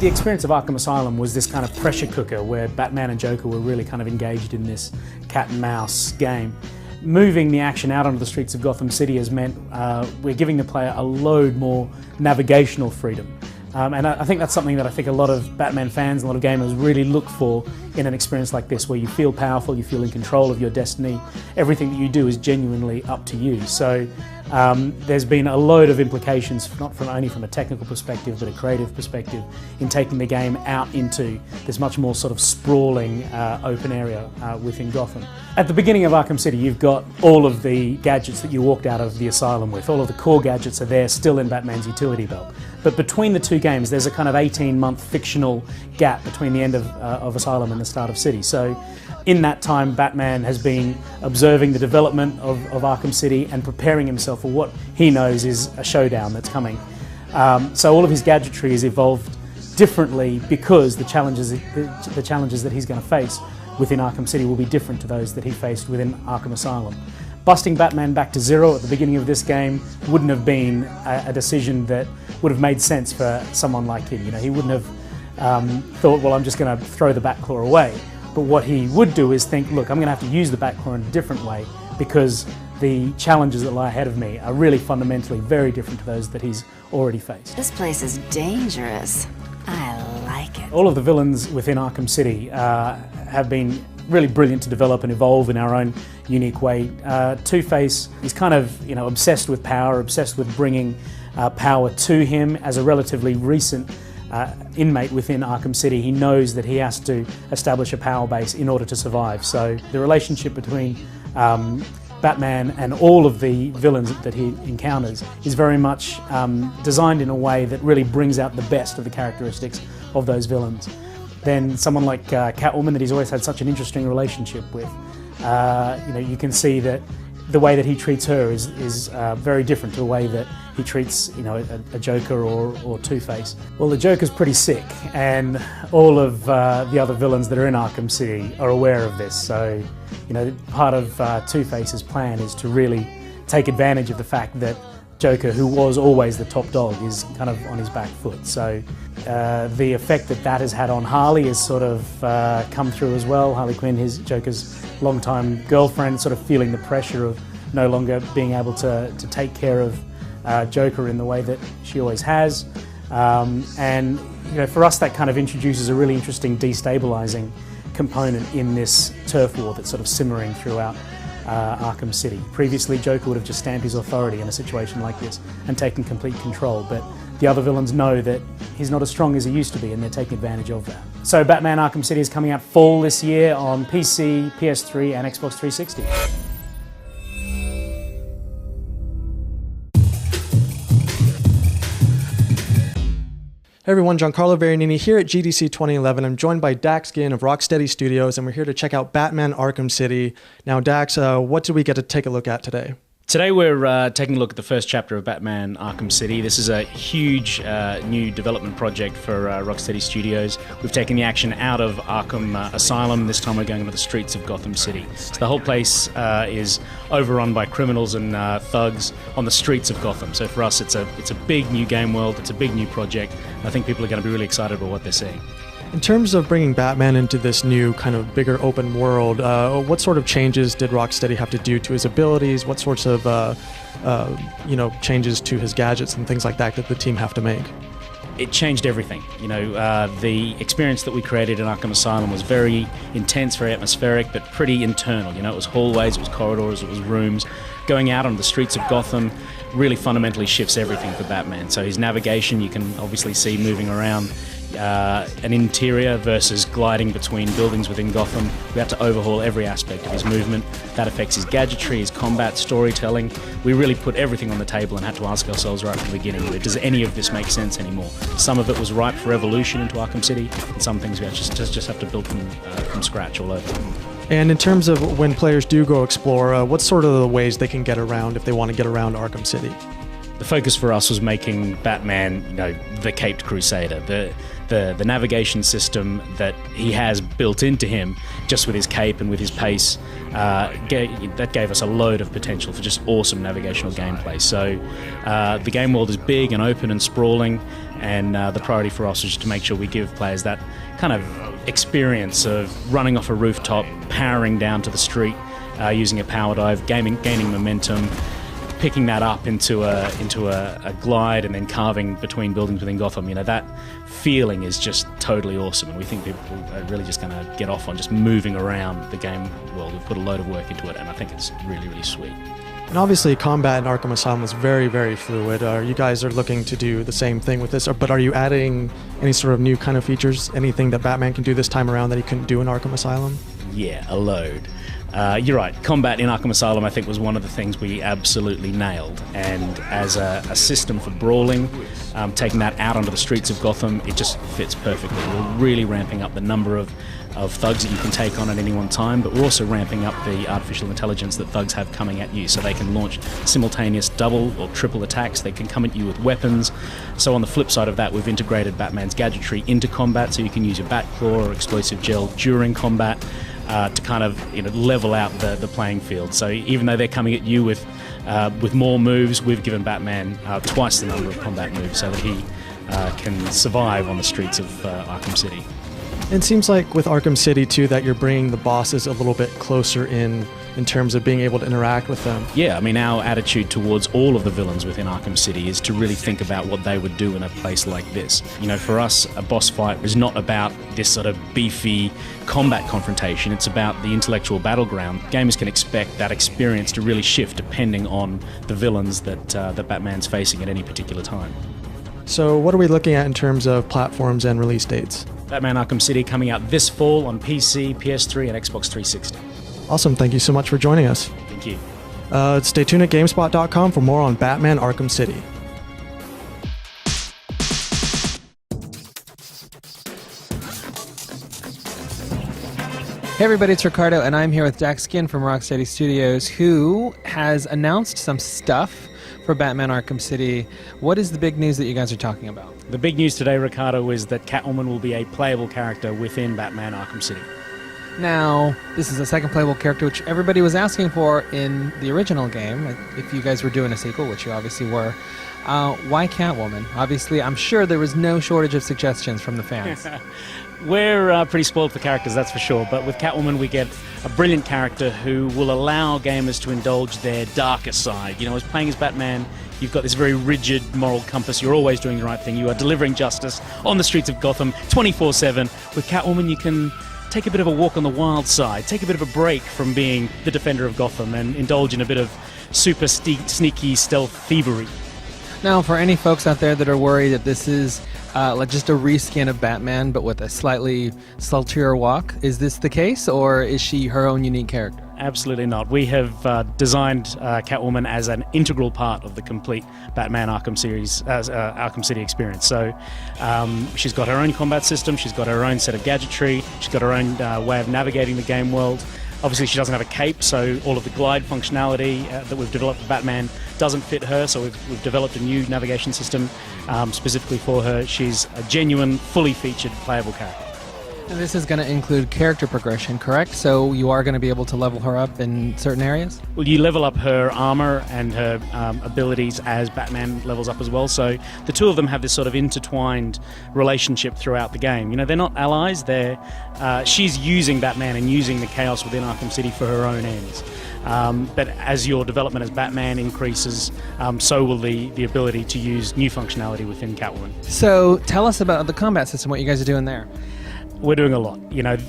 The experience of Arkham Asylum was this kind of pressure cooker where Batman and Joker were really kind of engaged in this cat and mouse game. Moving the action out onto the streets of Gotham City has meant we're giving the player a load more navigational freedom. And I think that's something that I think a lot of Batman fans, a lot of gamers really look for in an experience like this, where you feel powerful, you feel in control of your destiny. Everything that you do is genuinely up to you. So there's been a load of implications, not only from a technical perspective, but a creative perspective, in taking the game out into this much more sort of sprawling open area within Gotham. At the beginning of Arkham City, you've got all of the gadgets that you walked out of the asylum with. All of the core gadgets are there, still in Batman's utility belt. But between the two games, there's a kind of 18-month fictional gap between the end of Asylum and the start of City. So in that time, Batman has been observing the development of Arkham City and preparing himself for what he knows is a showdown that's coming. So all of his gadgetry has evolved differently because the challenges that he's going to face within Arkham City will be different to those that he faced within Arkham Asylum. Busting Batman back to zero at the beginning of this game wouldn't have been a decision that would have made sense for someone like him. You know, he wouldn't have thought, well, I'm just going to throw the Batclaw away. But what he would do is think, look, I'm going to have to use the Batclaw in a different way because the challenges that lie ahead of me are really fundamentally very different to those that he's already faced. This place is dangerous. I like it. All of the villains within Arkham City have been really brilliant to develop and evolve in our own unique way. Two-Face is kind of, obsessed with power, obsessed with bringing power to him. As a relatively recent inmate within Arkham City, he knows that he has to establish a power base in order to survive. So the relationship between Batman and all of the villains that he encounters is very much designed in a way that really brings out the best of the characteristics of those villains. Then someone like Catwoman, that he's always had such an interesting relationship with. You can see that the way that he treats her is very different to the way that he treats, a Joker or Two-Face. Well, the Joker's pretty sick, and all of the other villains that are in Arkham City are aware of this. So, part of Two-Face's plan is to really take advantage of the fact that Joker, who was always the top dog, is kind of on his back foot. So the effect that has had on Harley has sort of come through as well. Harley Quinn, Joker's longtime girlfriend, sort of feeling the pressure of no longer being able to take care of Joker in the way that she always has. And for us, that kind of introduces a really interesting destabilizing component in this turf war that's sort of simmering throughout Arkham City. Previously, Joker would have just stamped his authority in a situation like this and taken complete control, but the other villains know that he's not as strong as he used to be, and they're taking advantage of that. So Batman Arkham City is coming out fall this year on PC, PS3 and Xbox 360. Hey everyone, Giancarlo Veronini here at GDC 2011. I'm joined by Dax Ginn of Rocksteady Studios, and we're here to check out Batman Arkham City. Now, Dax, what did we get to take a look at today? Today we're taking a look at the first chapter of Batman Arkham City. This is a huge new development project for Rocksteady Studios. We've taken the action out of Arkham Asylum. This time we're going into the streets of Gotham City. So the whole place is overrun by criminals and thugs on the streets of Gotham. So for us it's a big new game world, it's a big new project. I think people are going to be really excited about what they're seeing. In terms of bringing Batman into this new kind of bigger open world, what sort of changes did Rocksteady have to do to his abilities? What sorts of changes to his gadgets and things like that the team have to make? It changed everything. The experience that we created in Arkham Asylum was very intense, very atmospheric, but pretty internal. It was hallways, it was corridors, it was rooms. Going out on the streets of Gotham really fundamentally shifts everything for Batman. So his navigation, you can obviously see moving around an interior versus gliding between buildings within Gotham. We have to overhaul every aspect of his movement. That affects his gadgetry, his combat, storytelling. We really put everything on the table and had to ask ourselves right from the beginning, does any of this make sense anymore? Some of it was ripe for evolution into Arkham City, and some things we just have to build from scratch all over. And in terms of when players do go explore, what's sort of the ways they can get around if they want to get around Arkham City? The focus for us was making Batman, the Caped Crusader, the navigation system that he has built into him, just with his cape and with his pace, that gave us a load of potential for just awesome navigational gameplay. So the game world is big and open and sprawling, and the priority for us is to make sure we give players that kind of experience of running off a rooftop, powering down to the street, using a power dive, gaining momentum, picking that up into a glide, and then carving between buildings within Gotham. That feeling is just totally awesome, and we think people are really just going to get off on just moving around the game world. We've put a load of work into it, and I think it's really, really sweet. And obviously, combat in Arkham Asylum was very, very fluid. You guys are looking to do the same thing with this, but are you adding any sort of new kind of features, anything that Batman can do this time around that he couldn't do in Arkham Asylum? Yeah, a load. You're right. Combat in Arkham Asylum, I think, was one of the things we absolutely nailed. And as a system for brawling, taking that out onto the streets of Gotham, it just fits perfectly. We're really ramping up the number of thugs that you can take on at any one time, but we're also ramping up the artificial intelligence that thugs have coming at you, so they can launch simultaneous double or triple attacks. They can come at you with weapons. So on the flip side of that, we've integrated Batman's gadgetry into combat, so you can use your Batclaw or explosive gel during combat. To kind of level out the playing field. So even though they're coming at you with more moves, we've given Batman twice the number of combat moves so that he can survive on the streets of Arkham City. It seems like with Arkham City too that you're bringing the bosses a little bit closer in terms of being able to interact with them. Yeah, I mean, our attitude towards all of the villains within Arkham City is to really think about what they would do in a place like this. For us, a boss fight is not about this sort of beefy combat confrontation. It's about the intellectual battleground. Gamers can expect that experience to really shift depending on the villains that Batman's facing at any particular time. So what are we looking at in terms of platforms and release dates? Batman Arkham City coming out this fall on PC, PS3, and Xbox 360. Awesome. Thank you so much for joining us. Thank you. Stay tuned at GameSpot.com for more on Batman Arkham City. Hey everybody, it's Ricardo, and I'm here with Dax Skin from Rocksteady Studios, who has announced some stuff for Batman Arkham City. What is the big news that you guys are talking about? The big news today, Ricardo, is that Catwoman will be a playable character within Batman Arkham City. Now, this is a second playable character, which everybody was asking for in the original game, if you guys were doing a sequel, which you obviously were. Why Catwoman? Obviously, I'm sure there was no shortage of suggestions from the fans. We're pretty spoiled for characters, that's for sure, but with Catwoman we get a brilliant character who will allow gamers to indulge their darker side. As playing as Batman, you've got this very rigid moral compass. You're always doing the right thing. You are delivering justice on the streets of Gotham 24/7. With Catwoman, you can take a bit of a walk on the wild side, take a bit of a break from being the defender of Gotham and indulge in a bit of super sneaky stealth thievery. Now, for any folks out there that are worried that this is like just a reskin of Batman, but with a slightly sultrier walk, is this the case, or is she her own unique character? Absolutely not. We have designed Catwoman as an integral part of the complete Batman Arkham series, Arkham City experience. So she's got her own combat system, she's got her own set of gadgetry, she's got her own way of navigating the game world. Obviously, she doesn't have a cape, so all of the glide functionality that we've developed for Batman doesn't fit her, so we've developed a new navigation system specifically for her. She's a genuine, fully featured, playable character. And this is going to include character progression, correct? So you are going to be able to level her up in certain areas? Well, you level up her armor and her abilities as Batman levels up as well. So the two of them have this sort of intertwined relationship throughout the game. They're not allies. She's using Batman and using the chaos within Arkham City for her own ends. But as your development as Batman increases, so will the ability to use new functionality within Catwoman. So tell us about the combat system, what you guys are doing there. We're doing a lot.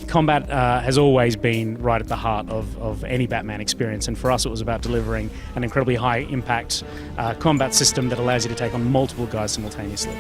Combat has always been right at the heart of any Batman experience, and for us it was about delivering an incredibly high impact combat system that allows you to take on multiple guys simultaneously.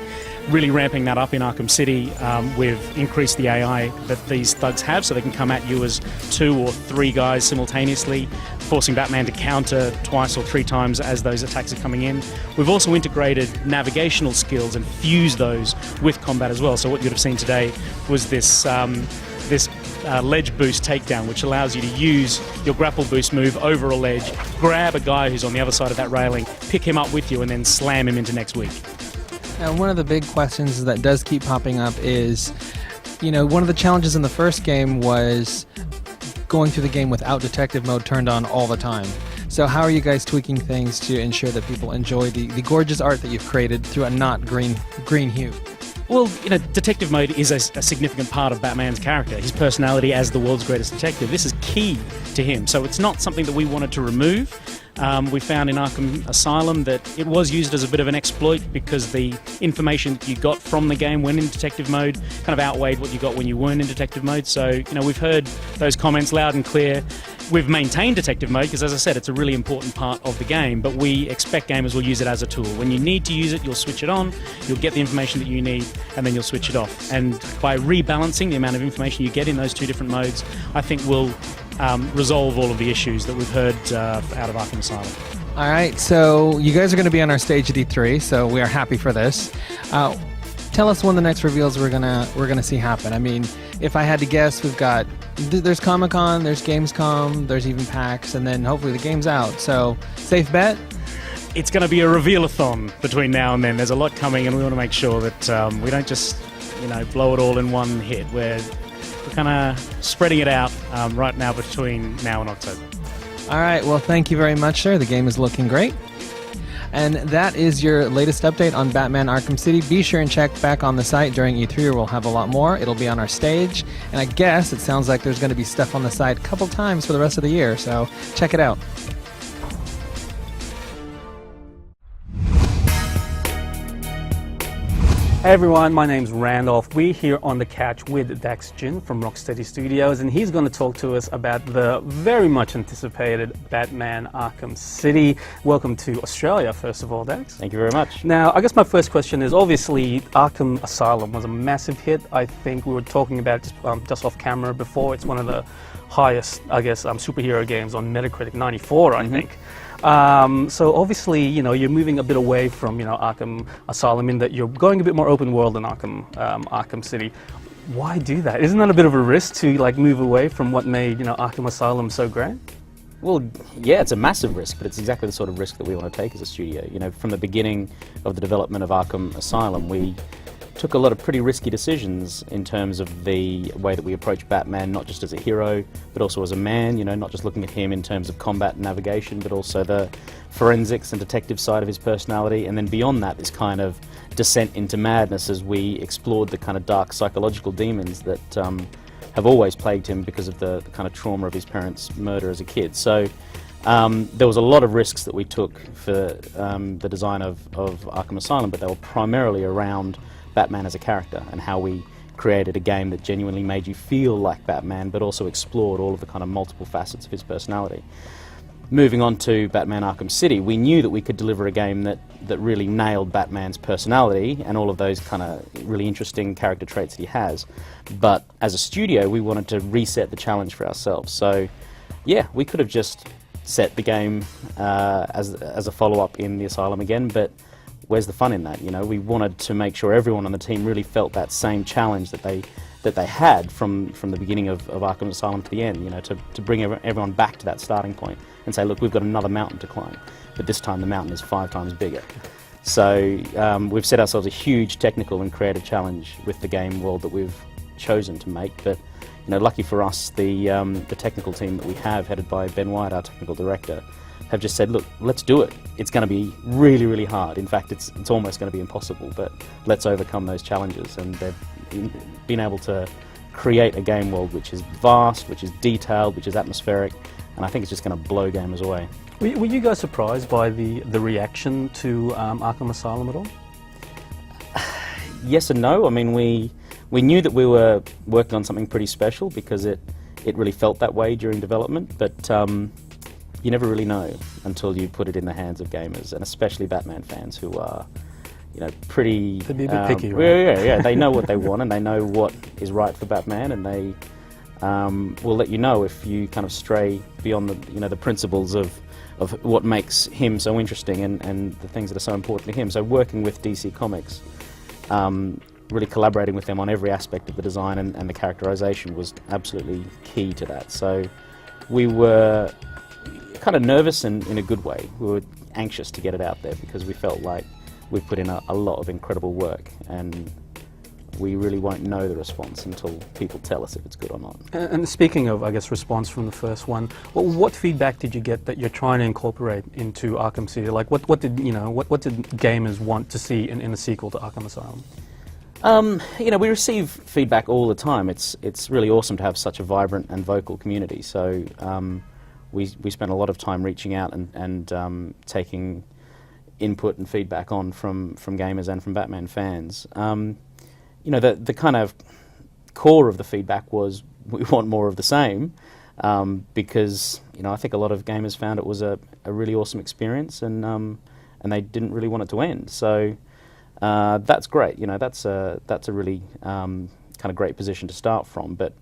Really ramping that up in Arkham City. We've increased the AI that these thugs have, so they can come at you as 2 or 3 guys simultaneously, forcing Batman to counter twice or 3 times as those attacks are coming in. We've also integrated navigational skills and fused those with combat as well. So what you'd have seen today was this ledge boost takedown, which allows you to use your grapple boost move over a ledge, grab a guy who's on the other side of that railing, pick him up with you, and then slam him into next week. Now, one of the big questions that does keep popping up is, one of the challenges in the first game was going through the game without detective mode turned on all the time. So how are you guys tweaking things to ensure that people enjoy the gorgeous art that you've created through a not green hue? Well, detective mode is a significant part of Batman's character, his personality as the world's greatest detective. This is key to him, so it's not something that we wanted to remove. We found in Arkham Asylum that it was used as a bit of an exploit because the information that you got from the game when in detective mode kind of outweighed what you got when you weren't in detective mode. So, we've heard those comments loud and clear. We've maintained detective mode because, as I said, it's a really important part of the game, but we expect gamers will use it as a tool. When you need to use it, you'll switch it on, you'll get the information that you need, and then you'll switch it off. And by rebalancing the amount of information you get in those two different modes, I think we'll resolve all of the issues that we've heard out of Arkham Asylum. All right, so you guys are going to be on our stage at E3, so we are happy for this. Tell us when the next reveals we're gonna see happen. I mean, if I had to guess, there's Comic-Con, there's Gamescom, there's even PAX, and then hopefully the game's out. So, safe bet? It's going to be a reveal-a-thon between now and then. There's a lot coming, and we want to make sure that we don't just, blow it all in one hit. We're kind of spreading it out right now between now and October. All right, well, thank you very much, sir. The game is looking great. And that is your latest update on Batman Arkham City. Be sure and check back on the site during E3 or we'll have a lot more. It'll be on our stage. And I guess it sounds like there's going to be stuff on the site a couple times for the rest of the year. So check it out. Hey everyone, my name's Randolph. We're here on the couch with Dax Jin from Rocksteady Studios, and he's going to talk to us about the very much anticipated Batman Arkham City. Welcome to Australia, first of all, Dax. Thank you very much. Now, I guess my first question is, obviously, Arkham Asylum was a massive hit. I think we were talking about just off camera before. It's one of the highest, I guess, superhero games on Metacritic, 94, I think. So obviously, you're moving a bit away from, Arkham Asylum in that you're going a bit more open world in Arkham City. Why do that? Isn't that a bit of a risk to move away from what made, Arkham Asylum so great? Well, yeah, it's a massive risk, but it's exactly the sort of risk that we want to take as a studio. From the beginning of the development of Arkham Asylum, we took a lot of pretty risky decisions in terms of the way that we approach Batman, not just as a hero, but also as a man, not just looking at him in terms of combat and navigation, but also the forensics and detective side of his personality. And then beyond that, this kind of descent into madness as we explored the kind of dark psychological demons that have always plagued him because of the kind of trauma of his parents' murder as a kid. So there was a lot of risks that we took for the design of Arkham Asylum, but they were primarily around Batman as a character and how we created a game that genuinely made you feel like Batman, but also explored all of the kind of multiple facets of his personality. Moving on to Batman Arkham City, we knew that we could deliver a game that really nailed Batman's personality and all of those kind of really interesting character traits that he has. But as a studio, we wanted to reset the challenge for ourselves. So yeah, we could have just set the game as a follow-up in the Asylum again, but where's the fun in that? We wanted to make sure everyone on the team really felt that same challenge that they had from the beginning of Arkham Asylum to the end. To bring everyone back to that starting point and say, look, we've got another mountain to climb, but this time the mountain is 5 times bigger. So we've set ourselves a huge technical and creative challenge with the game world that we've chosen to make. But lucky for us, the technical team that we have, headed by Ben White, our technical director, have just said, look, let's do it. It's going to be really, really hard. In fact, it's almost going to be impossible, but let's overcome those challenges. And they've been able to create a game world which is vast, which is detailed, which is atmospheric, and I think it's just going to blow gamers away. Were you guys surprised by the reaction to Arkham Asylum at all? Yes and no. I mean, we knew that we were working on something pretty special because it really felt that way during development, but you never really know until you put it in the hands of gamers, and especially Batman fans who are, pretty... They'd be a bit picky, right? Yeah. They know what they want and they know what is right for Batman, and they will let you know if you kind of stray beyond the principles of what makes him so interesting and the things that are so important to him. So working with DC Comics, really collaborating with them on every aspect of the design and the characterization was absolutely key to that. So we were kind of nervous in a good way. We were anxious to get it out there because we felt like we put in a lot of incredible work, and we really won't know the response until people tell us if it's good or not. And speaking of, I guess, response from the first one, what feedback did you get that you're trying to incorporate into Arkham City? Like, what did gamers want to see in the sequel to Arkham Asylum? We receive feedback all the time. It's really awesome to have such a vibrant and vocal community. So we spend a lot of time reaching out and taking input and feedback on from gamers and from Batman fans. The kind of core of the feedback was we want more of the same, because I think a lot of gamers found it was a really awesome experience, and they didn't really want it to end. So that's great. That's a really kind of great position to start from. But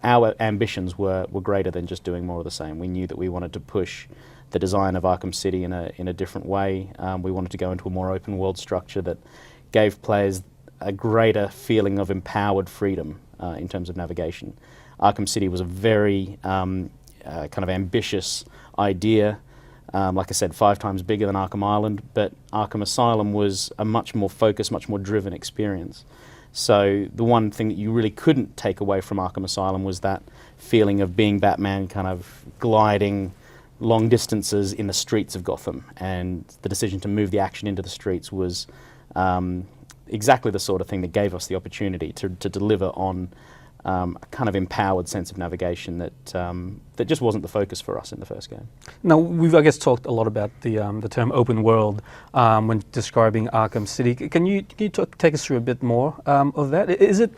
our ambitions were greater than just doing more of the same. We knew that we wanted to push the design of Arkham City in a different way. We wanted to go into a more open world structure that gave players a greater feeling of empowered freedom in terms of navigation. Arkham City was a very kind of ambitious idea. Like I said, 5 times bigger than Arkham Island, but Arkham Asylum was a much more focused, much more driven experience. So the one thing that you really couldn't take away from Arkham Asylum was that feeling of being Batman kind of gliding long distances in the streets of Gotham, and the decision to move the action into the streets was exactly the sort of thing that gave us the opportunity to deliver on a kind of empowered sense of navigation that just wasn't the focus for us in the first game. Now, we've, I guess, talked a lot about the term open world when describing Arkham City. Can you take us through a bit more of that? Is it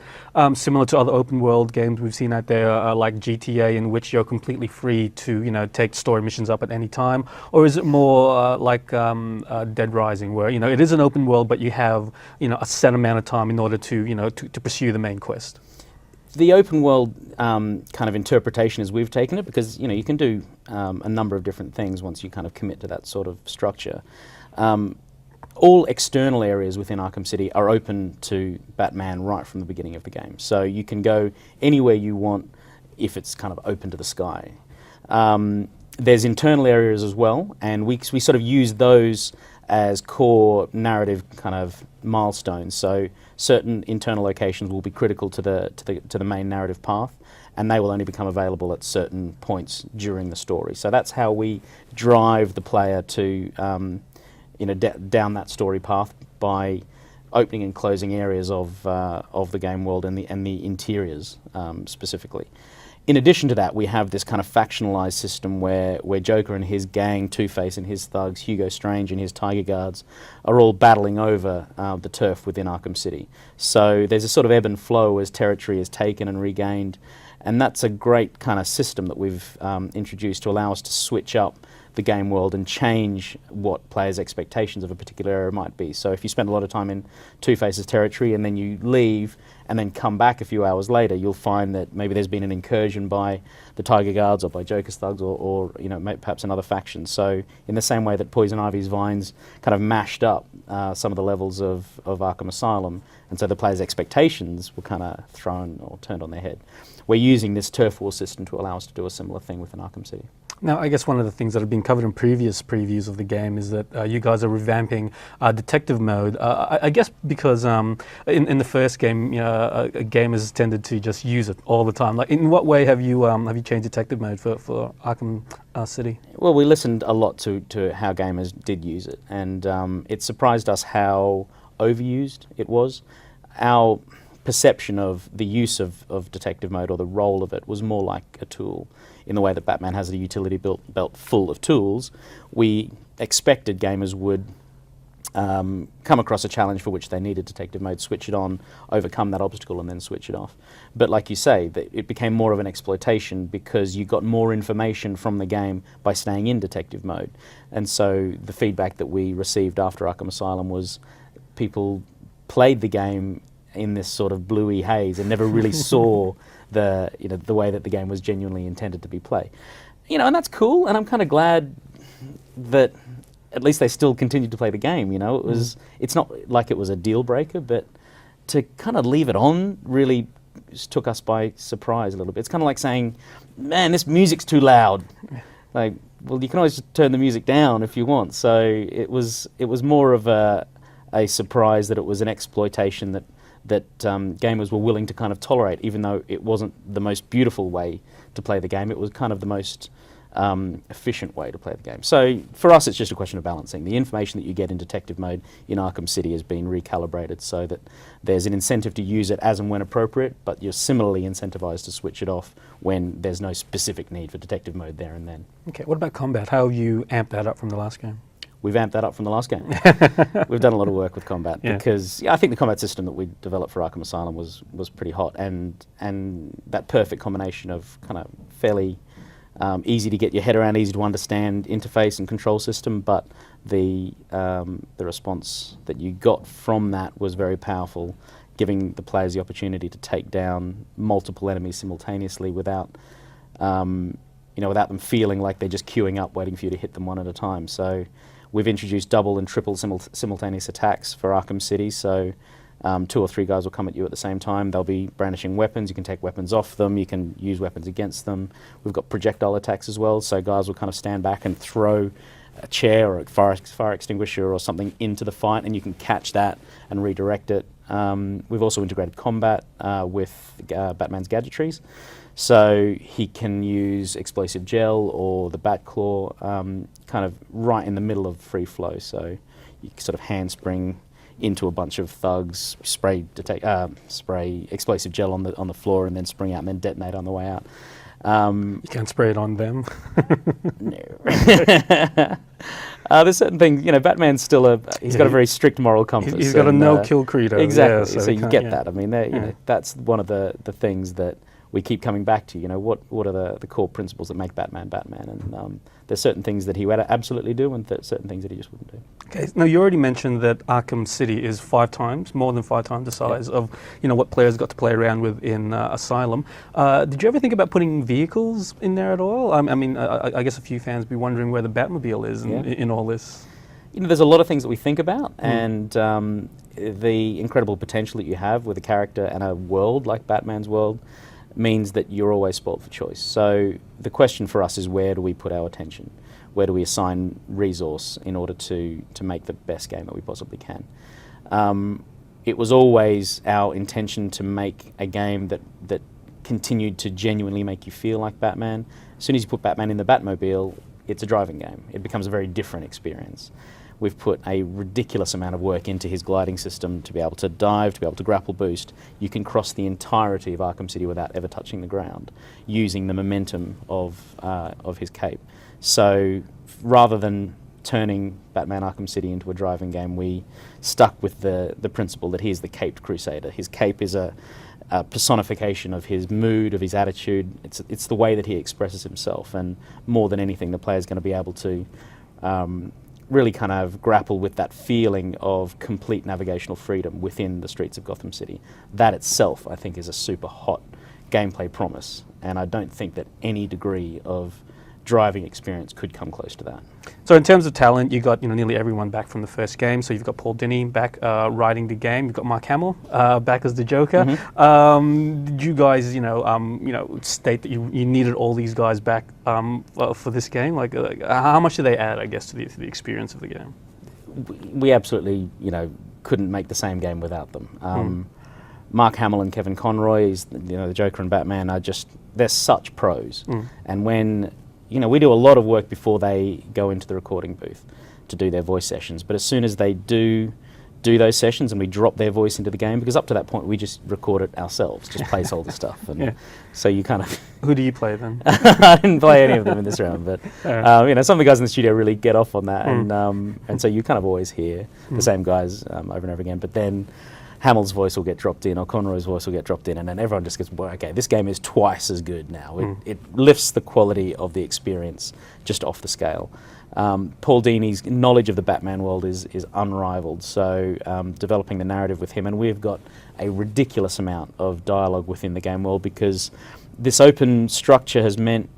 similar to other open world games we've seen out there, like GTA, in which you're completely free to take story missions up at any time, or is it more like Dead Rising, where it is an open world, but you have a set amount of time in order to to pursue the main quest? The open world kind of interpretation as we've taken it, because you can do a number of different things once you kind of commit to that sort of structure. All external areas within Arkham City are open to Batman right from the beginning of the game. So you can go anywhere you want if it's kind of open to the sky. There's internal areas as well, and we sort of use those as core narrative kind of milestones. So certain internal locations will be critical to the main narrative path, and they will only become available at certain points during the story. So that's how we drive the player to down that story path, by opening and closing areas of the game world and the interiors specifically. In addition to that, we have this kind of factionalized system where Joker and his gang, Two-Face and his thugs, Hugo Strange and his Tiger Guards, are all battling over the turf within Arkham City. So there's a sort of ebb and flow as territory is taken and regained, and that's a great kind of system that we've introduced to allow us to switch up the game world and change what players' expectations of a particular area might be. So if you spend a lot of time in Two-Face's territory and then you leave and then come back a few hours later, you'll find that maybe there's been an incursion by the Tiger Guards or by Joker's thugs or perhaps another faction. So in the same way that Poison Ivy's vines kind of mashed up some of the levels of Arkham Asylum, and so the players' expectations were kind of thrown or turned on their head. We're using this turf war system to allow us to do a similar thing within Arkham City. Now, I guess one of the things that have been covered in previous previews of the game is that you guys are revamping detective mode. I guess because in the first game, gamers tended to just use it all the time. Like, in what way have you changed detective mode for Arkham City? Well, we listened a lot to how gamers did use it, and it surprised us how overused it was. Our perception of the use of detective mode, or the role of it, was more like a tool. In the way that Batman has a utility belt full of tools, we expected gamers would come across a challenge for which they needed detective mode, switch it on, overcome that obstacle, and then switch it off. But like you say, it became more of an exploitation because you got more information from the game by staying in detective mode. And so the feedback that we received after Arkham Asylum was people played the game in this sort of bluey haze and never really saw the way that the game was genuinely intended to be played. And that's cool, and I'm kind of glad that at least they still continued to play the game. It's not like it was a deal breaker, but to kind of leave it on really took us by surprise a little bit. It's kind of like saying, man, this music's too loud. Like, well, you can always just turn the music down if you want. So it was more of a surprise that it was an exploitation that that gamers were willing to kind of tolerate, even though it wasn't the most beautiful way to play the game. It was kind of the most efficient way to play the game. So for us, it's just a question of balancing. The information that you get in detective mode in Arkham City has been recalibrated so that there's an incentive to use it as and when appropriate, but you're similarly incentivized to switch it off when there's no specific need for detective mode there and then. Okay, what about combat? How have you amped that up from the last game? We've amped that up from the last game. We've done a lot of work with combat because I think the combat system that we developed for Arkham Asylum was pretty hot, and that perfect combination of kind of fairly easy to get your head around, easy to understand interface and control system, but the response that you got from that was very powerful, giving the players the opportunity to take down multiple enemies simultaneously without without them feeling like they're just queuing up waiting for you to hit them one at a time. So we've introduced double and triple simultaneous attacks for Arkham City, so 2 or 3 guys will come at you at the same time. They'll be brandishing weapons. You can take weapons off them. You can use weapons against them. We've got projectile attacks as well, so guys will kind of stand back and throw a chair or a fire extinguisher or something into the fight, and you can catch that and redirect it. We've also integrated combat with Batman's gadgetries. So he can use explosive gel or the bat claw kind of right in the middle of free flow. So you can sort of handspring into a bunch of thugs, spray explosive gel on the floor, and then spring out and then detonate on the way out. You can't spray it on them. No. There's certain things, Batman's still he's got a very strict moral compass. He's got a no-kill credo. Exactly, yeah, so you get that. I mean, that's one of the things that we keep coming back to. What are the core principles that make Batman Batman? And there's certain things that he would absolutely do, and certain things that he just wouldn't do. Okay, now you already mentioned that Arkham City is more than 5 times the size of what players got to play around with in Asylum. Did you ever think about putting vehicles in there at all? I guess a few fans be wondering where the Batmobile is in all this. There's a lot of things that we think about, and the incredible potential that you have with a character and a world like Batman's world means that you're always spoiled for choice. So the question for us is, where do we put our attention? Where do we assign resource in order to make the best game that we possibly can? It was always our intention to make a game that continued to genuinely make you feel like Batman. As soon as you put Batman in the Batmobile, it's a driving game. It becomes a very different experience. We've put a ridiculous amount of work into his gliding system to be able to dive, to be able to grapple boost. You can cross the entirety of Arkham City without ever touching the ground, using the momentum of his cape. So rather than turning Batman Arkham City into a driving game, we stuck with the principle that he is the caped crusader. His cape is a personification of his mood, of his attitude. It's the way that he expresses himself, and more than anything, the player's going to be able to really kind of grapple with that feeling of complete navigational freedom within the streets of Gotham City. That itself, I think, is a super hot gameplay promise, and I don't think that any degree of driving experience could come close to that. So in terms of talent, you got nearly everyone back from the first game. So you've got Paul Dini back writing the game. You've got Mark Hamill back as the Joker. Mm-hmm. Did you guys, state that you needed all these guys back for this game? Like, how much do they add, I guess, to the experience of the game? We absolutely, couldn't make the same game without them. Mark Hamill and Kevin Conroy, the Joker and Batman, they're such pros. And when we do a lot of work before they go into the recording booth to do their voice sessions, but as soon as they do those sessions and we drop their voice into the game, because up to that point we just record it ourselves, just placeholder stuff. And so you kind of... Who do you play then? I didn't play any of them in this round, but some of the guys in the studio really get off on that, and so you kind of always hear the same guys over and over again, but then Hamill's voice will get dropped in, or Conroy's voice will get dropped in, and then everyone just goes, well, okay, this game is twice as good now. It lifts the quality of the experience just off the scale. Paul Dini's knowledge of the Batman world is unrivaled, so developing the narrative with him, and we've got a ridiculous amount of dialogue within the game world, because this open structure has meant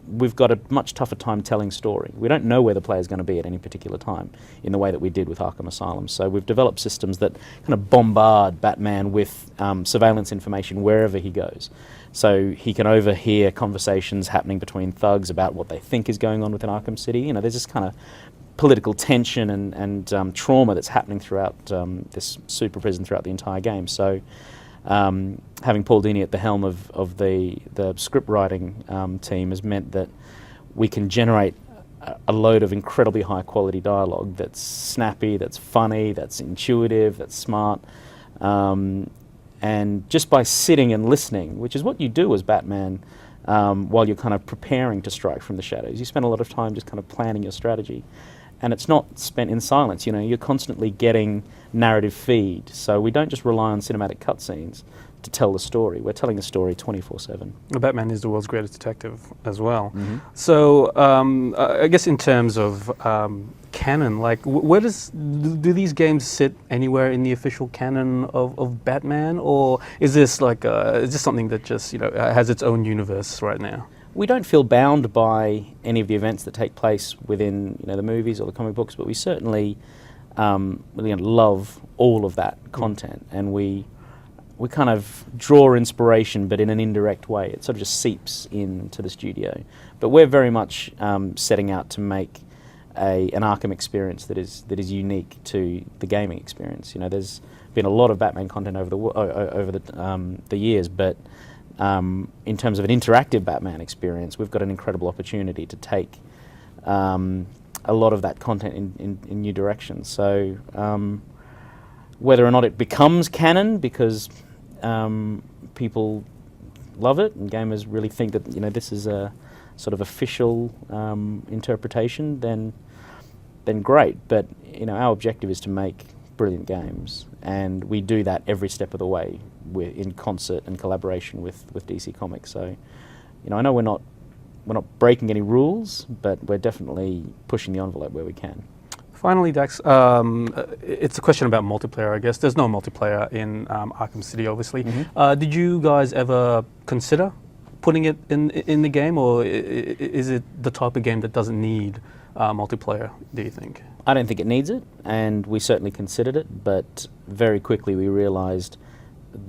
we've got a much tougher time telling story. We don't know where the player's going to be at any particular time in the way that we did with Arkham Asylum. So we've developed systems that kind of bombard Batman with surveillance information wherever he goes. So he can overhear conversations happening between thugs about what they think is going on within Arkham City. There's this kind of political tension and trauma that's happening throughout this super prison throughout the entire game. So having Paul Dini at the helm of the script writing team has meant that we can generate a load of incredibly high quality dialogue that's snappy, that's funny, that's intuitive, that's smart. And just by sitting and listening, which is what you do as Batman while you're kind of preparing to strike from the shadows, you spend a lot of time just kind of planning your strategy. And it's not spent in silence, you know, you're constantly getting narrative feed. So we don't just rely on cinematic cutscenes to tell the story. We're telling the story 24/7. Batman is the world's greatest detective as well. Mm-hmm. So I guess in terms of canon, like where do these games sit anywhere in the official canon of Batman, or is this like is this something that just has its own universe right now? We don't feel bound by any of the events that take place within the movies or the comic books, but we certainly love all of that content, and we kind of draw inspiration, but in an indirect way. It sort of just seeps into the studio. But we're very much setting out to make an Arkham experience that is unique to the gaming experience. There's been a lot of Batman content over the years, but in terms of an interactive Batman experience, we've got an incredible opportunity to take a lot of that content in new directions. So whether or not it becomes canon because people love it and gamers really think that this is a sort of official interpretation, then great. But our objective is to make brilliant games, and we do that every step of the way. We're in concert and collaboration with DC Comics. So I know we're not breaking any rules, but we're definitely pushing the envelope where we can. Finally, Dax, it's a question about multiplayer, I guess. There's no multiplayer in Arkham City, obviously. Mm-hmm. Did you guys ever consider putting it in the game, or is it the type of game that doesn't need multiplayer, do you think? I don't think it needs it, and we certainly considered it, but very quickly we realized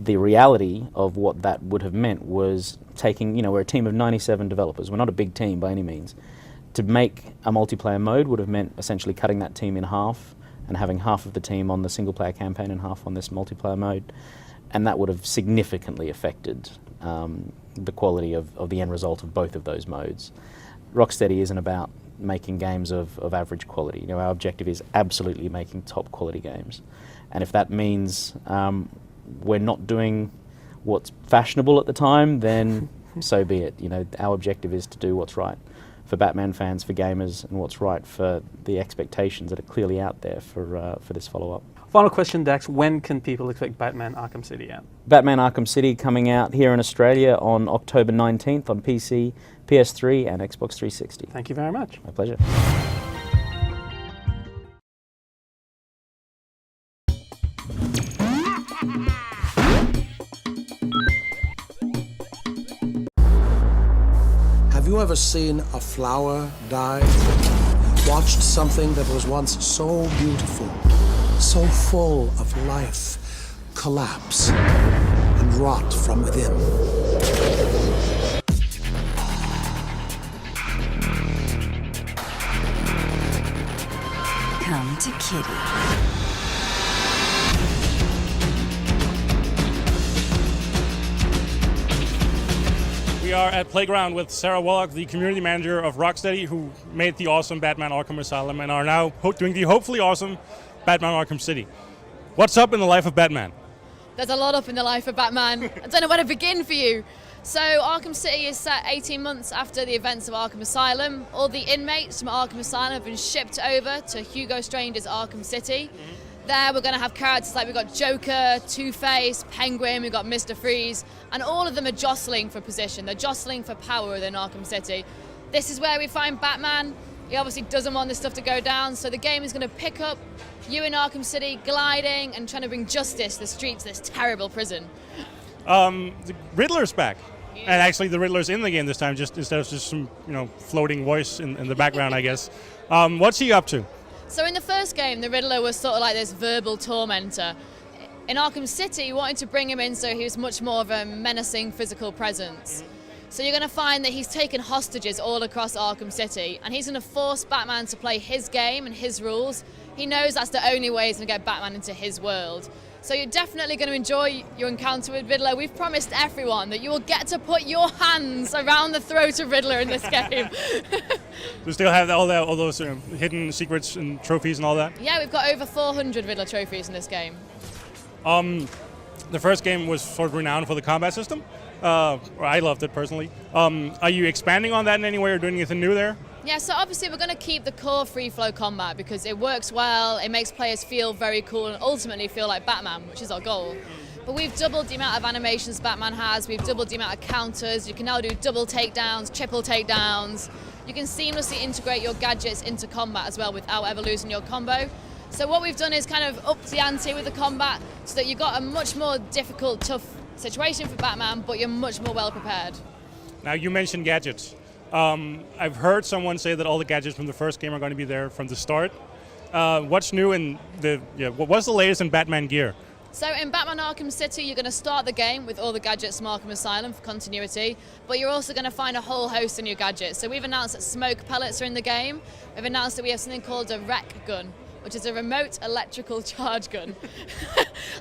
the reality of what that would have meant was taking, we're a team of 97 developers. We're not a big team by any means. To make a multiplayer mode would have meant essentially cutting that team in half and having half of the team on the single-player campaign and half on this multiplayer mode, and that would have significantly affected the quality of the end result of both of those modes. Rocksteady isn't about making games of average quality. Our objective is absolutely making top-quality games, and if that means we're not doing what's fashionable at the time, then so be it. Our objective is to do what's right for Batman fans, for gamers, and what's right for the expectations that are clearly out there for this follow-up. Final question, Dax. When can people expect Batman Arkham City out? Batman Arkham City coming out here in Australia on October 19th on PC, PS3 and Xbox 360. Thank you very much. My pleasure. Have you ever seen a flower die? Watched something that was once so beautiful, so full of life, collapse and rot from within? Come to Kitty. We are at Playground with Sarah Wallach, the community manager of Rocksteady, who made the awesome Batman Arkham Asylum and are now doing the hopefully awesome Batman Arkham City. What's up in the life of Batman? There's a lot up in the life of Batman. I don't know where to begin for you. So Arkham City is set 18 months after the events of Arkham Asylum. All the inmates from Arkham Asylum have been shipped over to Hugo Strange's Arkham City. There we're going to have characters like we've got Joker, Two-Face, Penguin, we've got Mr. Freeze, and all of them are jostling for position. They're jostling for power within Arkham City. This is where we find Batman. He obviously doesn't want this stuff to go down, so the game is going to pick up you in Arkham City, gliding and trying to bring justice to the streets of this terrible prison. The Riddler's back. And actually the Riddler's in the game this time, just instead of just some floating voice in the background, I guess. What's he up to? So in the first game, the Riddler was sort of like this verbal tormentor. In Arkham City, we wanted to bring him in so he was much more of a menacing physical presence. So you're going to find that he's taken hostages all across Arkham City, and he's going to force Batman to play his game and his rules. He knows that's the only way he's going to get Batman into his world. So you're definitely going to enjoy your encounter with Riddler. We've promised everyone that you will get to put your hands around the throat of Riddler in this game. Do you still have all those hidden secrets and trophies and all that? Yeah, we've got over 400 Riddler trophies in this game. The first game was sort of renowned for the combat system. I loved it personally. Are you expanding on that in any way or doing anything new there? Yeah, so obviously we're going to keep the core free flow combat because it works well, it makes players feel very cool and ultimately feel like Batman, which is our goal. But we've doubled the amount of animations Batman has, we've doubled the amount of counters, you can now do double takedowns, triple takedowns. You can seamlessly integrate your gadgets into combat as well without ever losing your combo. So what we've done is kind of up the ante with the combat so that you've got a much more difficult, tough situation for Batman, but you're much more well prepared. Now you mentioned gadgets. I've heard someone say that all the gadgets from the first game are going to be there from the start. What's new in what's the latest in Batman gear? So in Batman Arkham City, you're going to start the game with all the gadgets from Arkham Asylum for continuity, but you're also going to find a whole host of new gadgets. So we've announced that smoke pellets are in the game. We've announced that we have something called a rec gun, which is a remote electrical charge gun.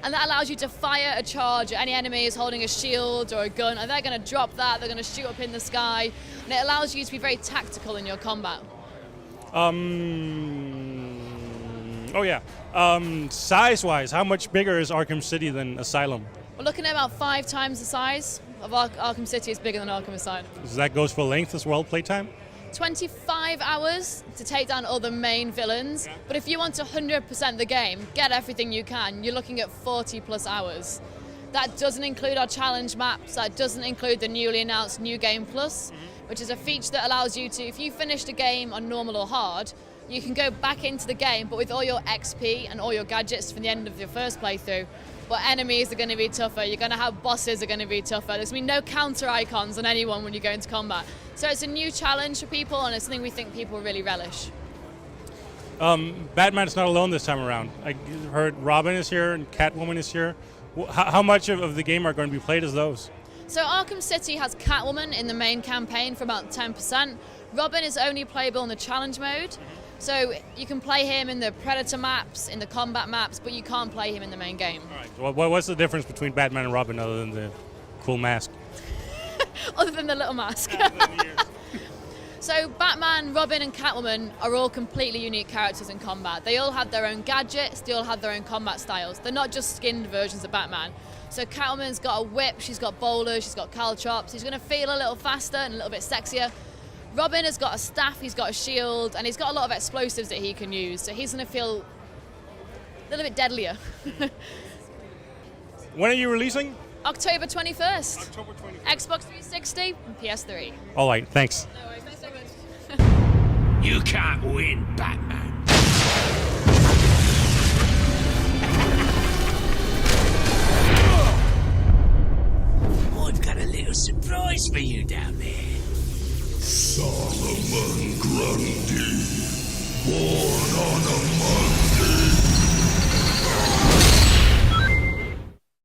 And that allows you to fire a charge at any enemy who's holding a shield or a gun, and they're going to drop that, they're going to shoot up in the sky, and it allows you to be very tactical in your combat. Size-wise, how much bigger is Arkham City than Asylum? We're looking at about 5 times the size of Arkham City is bigger than Arkham Asylum. So that goes for length as well, playtime? 25 hours to take down all the main villains, but if you want to 100% the game, get everything you can, you're looking at 40 plus hours. That doesn't include our challenge maps, that doesn't include the newly announced New Game Plus, which is a feature that allows you to, if you finish the game on normal or hard, you can go back into the game, but with all your XP and all your gadgets from the end of your first playthrough. But enemies are going to be tougher, you're going to have bosses are going to be tougher, there's going to be no counter icons on anyone when you go into combat. So it's a new challenge for people and it's something we think people really relish. Batman's not alone this time around. I heard Robin is here and Catwoman is here. How much of the game are going to be played as those? So Arkham City has Catwoman in the main campaign for about 10%. Robin is only playable in the challenge mode. So you can play him in the Predator maps, in the combat maps, but you can't play him in the main game. All right. Well, what's the difference between Batman and Robin other than the cool mask? Other than the little mask. So Batman, Robin and Catwoman are all completely unique characters in combat. They all have their own gadgets, they all have their own combat styles. They're not just skinned versions of Batman. So Catwoman's got a whip, she's got bowlers, she's got caltrops. She's going to feel a little faster and a little bit sexier. Robin has got a staff, he's got a shield, and he's got a lot of explosives that he can use. So he's going to feel a little bit deadlier. When are you releasing? October 21st. October 21st. Xbox 360 and PS3. All right, thanks. No worries, thanks so much. You can't win, Batman. I've got a little surprise for you down there. Solomon Grundy,